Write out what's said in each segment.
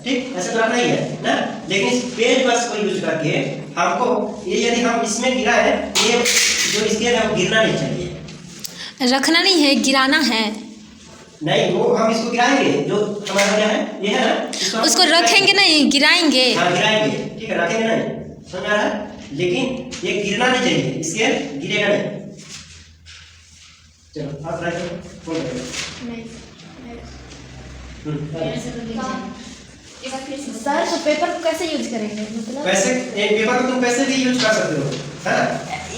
ठीक, ऐसे तो रखना ही है ना। लेकिन इस पेज बस को यूज करके हमको ये यदि हम इसमें गिराए, ये जो स्केल है वो गिरना नहीं चाहिए। रखना नहीं है, गिराना है। नहीं, वो हम इसको गिराएंगे, जो हमारा क्या है ये है ना, उसको रखेंगे नहीं, गिराएंगे। हाँ गिराएंगे, ठीक है, रखेंगे नहीं, समझ आ रहा है। लेकिन ये गिरना नहीं चाहिए, स्केल गिरेगा नहीं। चलो आप ट्राई करो। सर तो पेपर को कैसे यूज करेंगे, मतलब वैसे एक पेपर को तुम कैसे भी यूज कर सकते हो, है ना।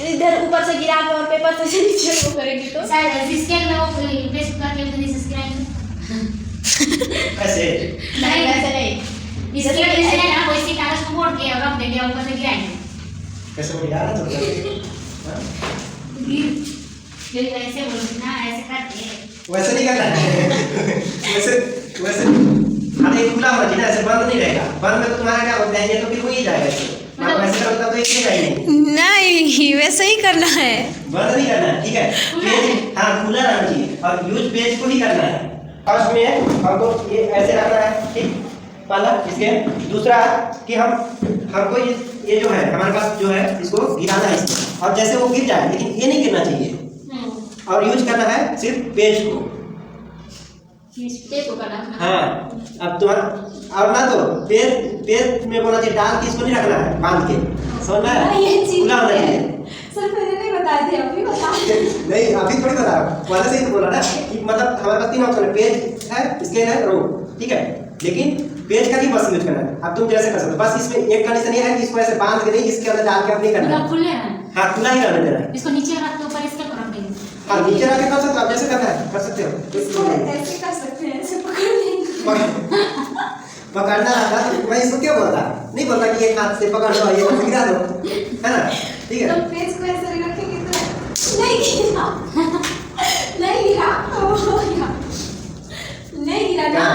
इधर ऊपर से गिरा के और पेपर से नीचे वो करेंगे तो शायद स्केल में वो बेस करके उधर से गिराएंगे। ऐसे नहीं वैसे नहीं, स्केल ऐसे है ना, वैसे कागज को मोड़ के और रख देंगे, ऊपर से गिराएंगे। कैसे वो यार तो ये ऐसे बोलो ना, ऐसे करके वैसे नहीं करना है। वैसे वैसे अरे खुला होना चाहिए, ऐसे बंद नहीं रहेगा। बंद में तो तुम्हारा क्या होता है, ये तो फिर हो ही जाएगा ऐसे। आप वैसे करोगे तो इसलिए नहीं, नहीं वैसे ही करना है, बंद नहीं करना है, ठीक है। पेज हाँ खुला रहना चाहिए और यूज पेज को ही करना है। फर्स्ट में हमको ये ऐसे रखना है, ठीक, पहला। इसके दूसरा कि हमको ये जो है हमारे पास जो है इसको गिराना है इसमें, और जैसे वो गिर जाए, लेकिन ये नहीं गिरना चाहिए। और यूज करना है सिर्फ पेज को, पेज को करना। हाँ। अब तुम्हारा और ना तो पेज में बोला चाहिए, डाल के इसको नहीं रखना है बांध के, समझ में आया? खुला होना चाहिए। सर पहले नहीं बताए थे, अभी बता नहीं अभी थोड़ी बता, पहले से ही तो बोला ना कि मतलब हमारे पास 3 ऑप्शन है, पेज है, स्केल है, रो, ठीक है। लेकिन पेज का ही बस यूज करना है। अब तुम जैसे कर सकते हो, बस इसमें एक कंडीशन ये है कि इसको ऐसे बांध के नहीं, इसके अंदर डाल के अपनी करना है। खुले हैं, हाँ खुला ही रहने देना है। इसको नीचे रख के ऊपर स्केल को रख देंगे। हाँ नीचे रख के कर सकते हो, आप जैसे करना है कर सकते हो। इसको ऐसे कर सकते हैं, ऐसे पकड़ लेंगे। पकड़ना रहता तो मैं इसको क्यों बोलता, नहीं बोलता कि एक हाथ से पकड़ लो, ये हाथ गिरा दो, है ना, ठीक है। तो पेज को ऐसे रखेंगे तो नहीं गिरा, नहीं गिरा, नहीं गिरा ना,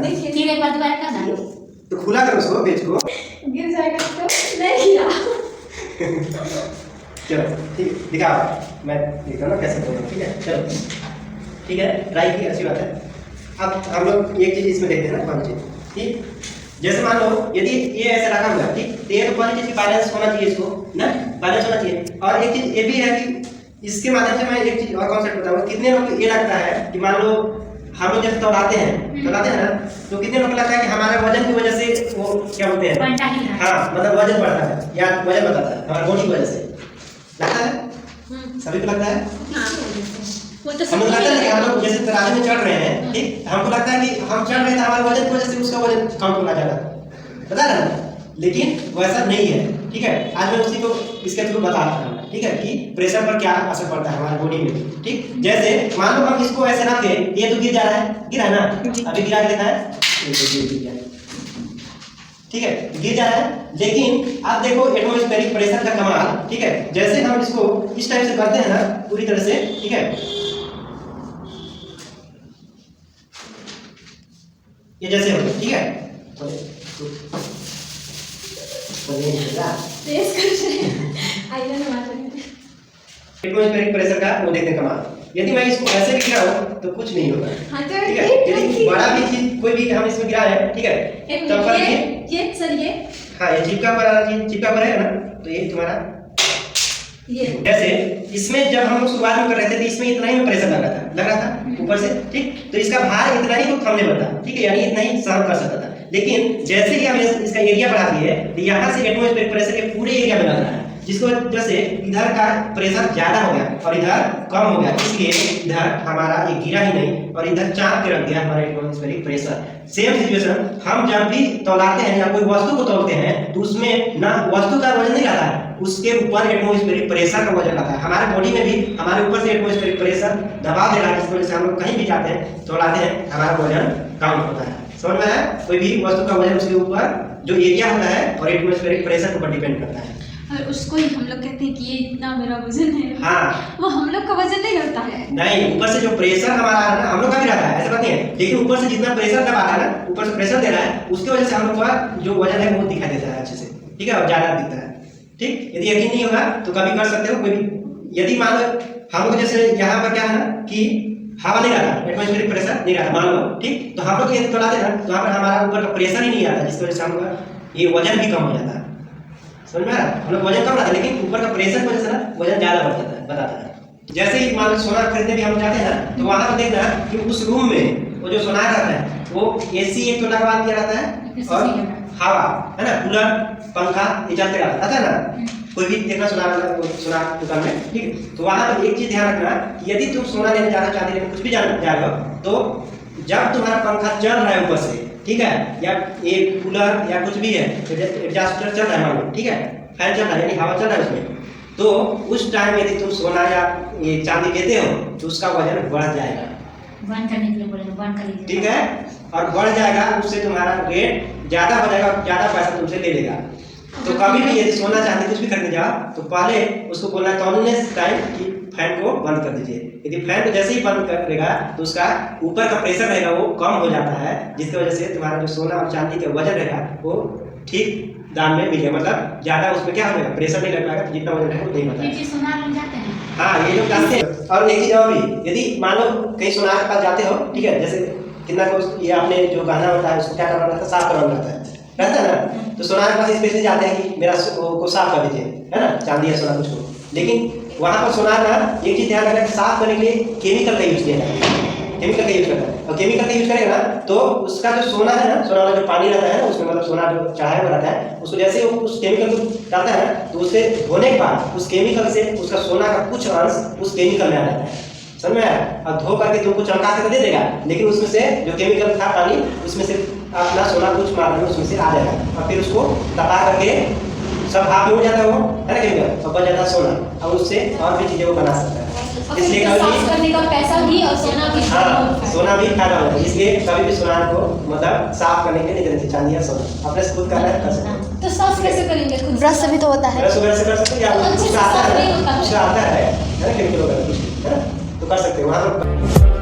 देखिए फिर एक बार दोबारा करना, तो खुला करो उसको, पेज को, गिर जाएगा तो नहीं गिरा। चलो ठीक है, दिखाओ मैं देखा ना कैसे करूँगा, ठीक है। चलो ठीक है, ट्राई की, अच्छी बात है। अब हम लोग एक चीज़ इसमें देखते हैं ना, कौन चीज़, ठीक। जैसे मान लो यदि ये ऐसे रखा हुआ है, ठीक, तो ये तो पहली चीज़ की बैलेंस होना चाहिए, इसको ना बैलेंस होना चाहिए। और एक चीज़ ये भी है कि इसके माध्यम से मैं एक चीज़ और कॉन्सेप्ट बताऊँगा। कितने लोग को ये लगता है कि मान लो हम लोग जैसे दौड़ाते हैं ना, तो कितने लोग को लगता है कि हमारे वजन की वजह से वो क्या बोलते हैं, हाँ मतलब वजन बढ़ता है या वजन बताता है हमारे बॉडी की वजह से, लगता है सभी को लगता है। हमको लगता है कि हम लोग जैसे तराजू में चढ़ रहे हैं, ठीक, हमको लगता है कि हम चढ़ रहे हैं तो हमारे वजन की वजह से उसका वजन कम होना जा रहा है, पता है ना। लेकिन वैसा नहीं है, ठीक है। आज मैं उसी को इसके थ्रू बता रहा हूँ, ठीक है, कि प्रेशर पर क्या असर पड़ता है हमारे बॉडी में, ठीक। जैसे मान लो हम इसको ऐसे रखें, ये तो गिर जा रहा है, गिरा ना, अभी गिरा के देखा है, ठीक है, गिर जा रहा है। लेकिन आप देखो एटमॉस्फेरिक प्रेशर का कमाल, ठीक है। जैसे हम इसको इस टाइप से करते हैं ना, पूरी तरह से, ठीक है, ये जैसे हो, ठीक है, एटमॉस्फेरिक प्रेशर का वो देखते कमाल। यदि मैं इसको ऐसे भी गिराऊं तो कुछ नहीं होगा, ठीक है। यदि बड़ा भी चीज कोई भी हम इसमें गिराए, ठीक है, तब पर ये सर ये हाँ ये चिपका पर आना चाहिए, चिपका पर है ना, तो ये तुम्हारा ये जैसे इसमें जब हम लोग शुरुआत में कर रहे थे तो इसमें इतना ही प्रेशर लग रहा था ऊपर से, ठीक, तो इसका भार इतना ही तो थमने पड़ता, ठीक है, यानी इतना ही सहन कर सकता था। लेकिन जैसे ही हम इसका एरिया बढ़ा दिए तो यहाँ से एटमॉस्फेरिक प्रेशर के पूरे एरिया में लग रहा है, जिसको वजह से इधर का प्रेशर ज्यादा हो गया और इधर कम हो गया, इसलिए इधर हमारा ये गिरा ही नहीं और इधर चाप के रख दिया हमारा एटमॉस्फेरिक प्रेशर। सेम सिचुएशन हम जब भी तौलाते हैं या कोई वस्तु को तौलते हैं तो उसमें ना वस्तु का वजन नहीं रहता है, उसके ऊपर एटमॉस्फेरिक प्रेशर का वजन रहता है। हमारे बॉडी में भी हमारे ऊपर से एटमॉस्फेरिक प्रेशर दबाव दे रहा है, जिस वजह से हम लोग कहीं भी जाते हैं तौलाते हैं, हमारा वजन कम होता है। समझ में आया? कोई भी वस्तु का वजन उसके ऊपर जो एरिया होता है और एटमॉस्फेरिक प्रेशर के ऊपर डिपेंड करता है। और उसको ही हम लोग कहते हैं कि ये इतना मेरा वजन है, हाँ वो हम लोग का वजन नहीं होता है। नहीं, ऊपर से जो प्रेशर हमारा आ रहा है ना, हम लोग का भी रहता है, ऐसा बात नहीं है, लेकिन ऊपर से जितना प्रेशर दबा रहा है ना, ऊपर से प्रेशर दे रहा है, उसकी वजह से हम लोग का जो वजन है वो दिखाई देता है अच्छे से, ठीक है, और ज्यादा दिखता है, ठीक। यदि यकीन नहीं होगा तो कभी कर सकते हो, कोई भी यदि मान लो हम लोग जैसे यहाँ पर क्या है ना कि हवा नहीं रहता, एटमॉस्फेरिक प्रेशर नहीं रहता मान लो, ठीक। तो हम लोग ये तोड़ा देना तो वहाँ पर हमारा ऊपर का प्रेशर ही नहीं आता, जिसकी वजह से हम लोग ये वजन भी कम हो जाता है। समझ में आ रहा? हम लोग वजन कम रहता है लेकिन ऊपर का प्रेशर की वजह से ना वजन ज़्यादा बढ़ जाता है, बताता है। जैसे ही मान लो सोना खरीदने भी हम जाते हैं ना, तो वहाँ पर देखना कि उस रूम में वो जो सोनार रहता है वो AC एक तो लगवा दिया रहता है और हवा है ना, कूलर पंखा ये चलते रहता है ना। कोई भी देखना सोनार दुकान में, ठीक है। तो वहाँ पर एक चीज ध्यान रखना कि यदि तुम सोना लेने जा रहे हो, चांदी लेने कुछ भी जा रहे हो, तो जब तुम्हारा पंखा चल रहा है ऊपर से, ठीक है, या एक कूलर या कुछ भी है, एडजस्टर चल रहा है मान लो, ठीक है, फैन चल रहा है यानी हवा चल रहा है उसमें, तो उस टाइम यदि तुम सोना या ये चांदी लेते हो तो उसका वजन बढ़ जाएगा, बंद करने के लिए बोले बंद कर लीजिए, ठीक है। और बढ़ जाएगा, उससे तुम्हारा रेट ज्यादा हो जाएगा, ज्यादा पैसा तुमसे ले लेगा। तो कभी भी यदि सोना चांदी कुछ भी खरीदने जाओ तो पहले उसको बोलना है कॉन्टिन्यूअस टाइम कि फैन को बंद कर दीजिए। यदि फैन को जैसे ही बंद करेगा तो उसका ऊपर का प्रेशर रहेगा वो कम हो जाता है, जिसकी वजह से तुम्हारा जो सोना और चांदी का वजन रहेगा वो ठीक दाम में मिलेगा, मतलब ज्यादा उसमें क्या हो जाएगा, प्रेशर नहीं लग पाएगा, तो जितना वजन रहेगा वो नहीं ये बताएगा। चीज सोनार लग जाते हैं। हाँ, ये लोग जानते हैं। और एक चीज और भी, यदि मान लो कहीं सोनार के पास जाते हो, ठीक है, जैसे कितना को ये आपने जो गहना होता है उसको क्या करना रहता है, साफ करना रहता है ना। तो सोनार के पास स्पेशली जाते हैं कि मेरा को साफ कर दीजिए, है ना, चांदी या सोना कुछ को। लेकिन वहाँ पर सोनार ना एक चीज ध्यान रखना कि साफ करने के लिए केमिकल का यूज किया जाता है, केमिकल का यूज करता है। और केमिकल का यूज करेगा ना तो उसका जो सोना है ना, सोना वाला जो पानी रहता है ना उसमें, मतलब सोना जो चढ़ाया हुआ रहता है उसको जैसे वो उस केमिकल को डालता है ना, तो उससे धोने के बाद उस केमिकल से उसका सोना का कुछ अंश उस केमिकल में आ जाता है, समझ में आया। और धो करके तुमको चमका के दे देगा, लेकिन उसमें से जो केमिकल था पानी उसमें से अपना सोना कुछ मात्रा में उसमें से आ जाएगा, और फिर उसको दबा करके सब हाथ में हो जाता है वो, है ना, केमिकल, और बच जाता है सोना, और उससे और भी चीजें वो बना सकता है। इसलिए साफ करने का पैसा भी और सोना भी, हाँ, सोना भी फायदा होता है। इसलिए कभी भी सोना को मतलब साफ करने के लिए नहीं देना चाहिए, चांदी या सोना अपने से खुद करना है कर सकते हैं। तो साफ कैसे करेंगे खुद? ब्रश से भी तो होता है। ब्रश वगैरह से कर सकते हैं, या अच्छे से उसका आता साफ नहीं है, होता है। उसका आता है ना, केमिकल वगैरह कुछ, है ना, तो कर सकते हैं वहाँ पर।